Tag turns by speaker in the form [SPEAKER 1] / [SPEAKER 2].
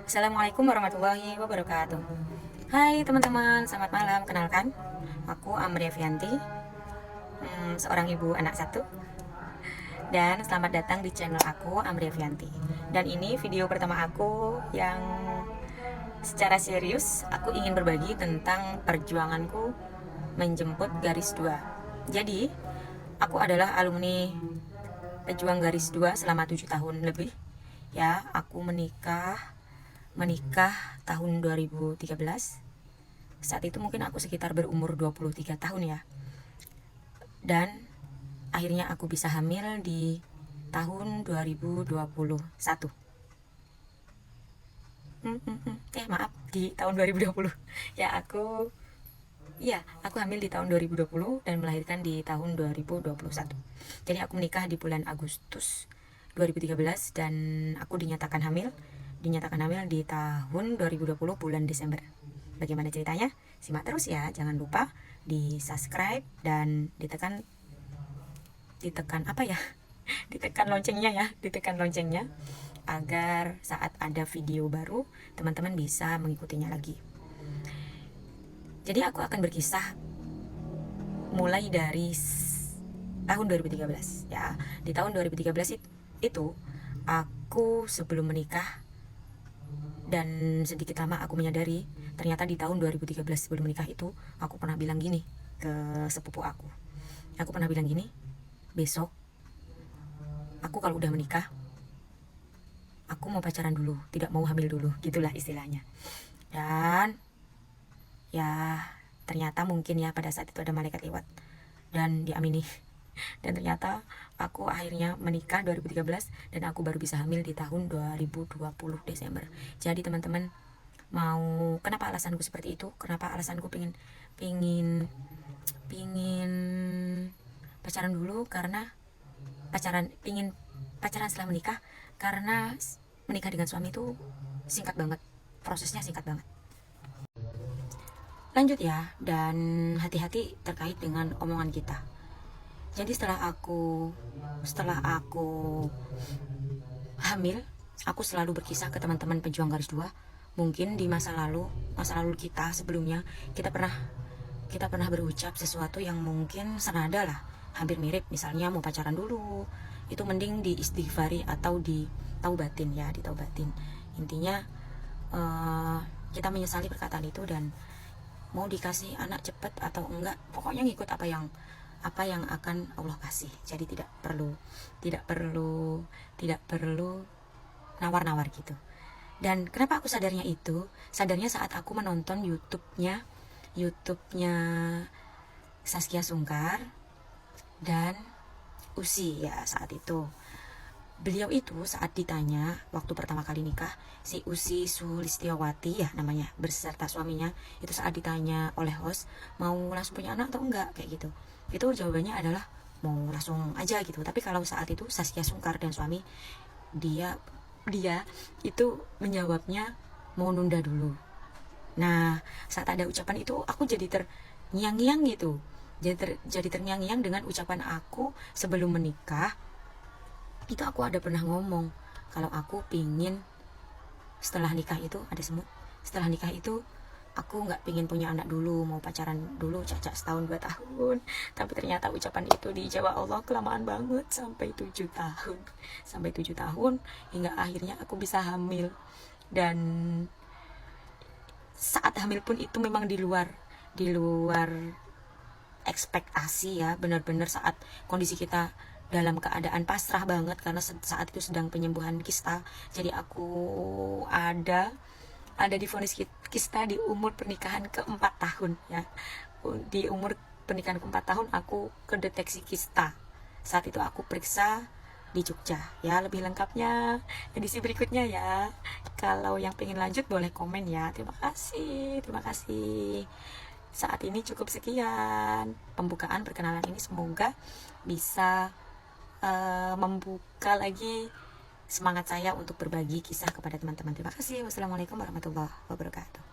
[SPEAKER 1] Assalamualaikum warahmatullahi wabarakatuh. Hai teman-teman, selamat malam. Kenalkan, aku Amri Avianti, seorang ibu anak satu. Dan selamat datang di channel aku, Amri Avianti. Dan ini video pertama aku yang secara serius aku ingin berbagi tentang perjuanganku menjemput garis 2. Jadi, aku adalah alumni pejuang garis 2 selama 7 tahun lebih. Ya, aku menikah tahun 2013. Saat itu mungkin aku sekitar berumur 23 tahun ya. Dan akhirnya aku bisa hamil di tahun 2021. Maaf, di tahun 2020. Ya, aku hamil di tahun 2020 dan melahirkan di tahun 2021. Jadi aku menikah di bulan Agustus 2013 dan aku dinyatakan hamil di tahun 2020 bulan Desember. Bagaimana ceritanya? Simak terus ya, jangan lupa di subscribe dan ditekan apa ya? Ditekan loncengnya agar saat ada video baru teman-teman bisa mengikutinya lagi. Jadi aku akan berkisah mulai dari tahun 2013 ya. Di tahun 2013 itu aku sebelum menikah, dan sedikit lama aku menyadari ternyata di tahun 2013 sebelum menikah itu aku pernah bilang gini ke sepupu aku. Aku pernah bilang gini, besok aku kalau udah menikah aku mau pacaran dulu, tidak mau hamil dulu, gitulah istilahnya. Dan ya ternyata mungkin ya pada saat itu ada malaikat lewat dan diamini. Dan ternyata aku akhirnya menikah 2013 dan aku baru bisa hamil di tahun 2020 Desember. Jadi teman-teman, kenapa alasanku seperti itu? Kenapa alasanku pingin pacaran dulu? Karena pingin pacaran setelah menikah, karena menikah dengan suami itu singkat banget, prosesnya singkat banget. Lanjut ya, dan hati-hati terkait dengan omongan kita. Jadi setelah aku hamil, aku selalu berkisah ke teman-teman pejuang garis 2. Mungkin di masa lalu kita sebelumnya kita pernah berucap sesuatu yang mungkin senada lah, hampir mirip. Misalnya mau pacaran dulu, itu mending diistighfari atau ditaubatin ya, ditaubatin. Intinya kita menyesali perkataan itu dan mau dikasih anak cepet atau enggak, pokoknya ngikut apa yang akan Allah kasih. Jadi tidak perlu nawar-nawar gitu. Dan kenapa aku sadarnya itu? Sadarnya saat aku menonton YouTube-nya Zaskia Sungkar dan Usi ya saat itu. Beliau itu saat ditanya waktu pertama kali nikah, si Usi Sulistiawati ya namanya, beserta suaminya, itu saat ditanya oleh host mau langsung punya anak atau enggak kayak gitu, itu jawabannya adalah mau langsung aja gitu. Tapi kalau saat itu Zaskia Sungkar dan suami, dia itu menjawabnya mau nunda dulu. Nah, saat ada ucapan itu aku jadi terngiang-ngiang gitu. Jadi terngiang-ngiang dengan ucapan aku sebelum menikah. Itu aku ada pernah ngomong kalau aku pingin setelah nikah itu ada semut. Setelah nikah itu aku nggak pingin punya anak dulu, mau pacaran dulu cacak setahun 2 tahun. Tapi ternyata ucapan itu dijawab Allah kelamaan banget sampai 7 tahun. Sampai 7 tahun hingga akhirnya aku bisa hamil. Dan saat hamil pun itu memang di luar ekspektasi ya, benar-benar saat kondisi kita dalam keadaan pasrah banget karena saat itu sedang penyembuhan kista. Jadi aku ada divonis kista di umur pernikahan ke-4 tahun ya. Di umur pernikahan ke-4 tahun aku kedeteksi kista. Saat itu aku periksa di Jogja ya. Lebih lengkapnya edisi berikutnya ya. Kalau yang pengen lanjut boleh komen ya. Terima kasih. Saat ini cukup sekian pembukaan perkenalan ini, semoga bisa membuka lagi semangat saya untuk berbagi kisah kepada teman-teman. Terima kasih. Wassalamualaikum warahmatullahi wabarakatuh.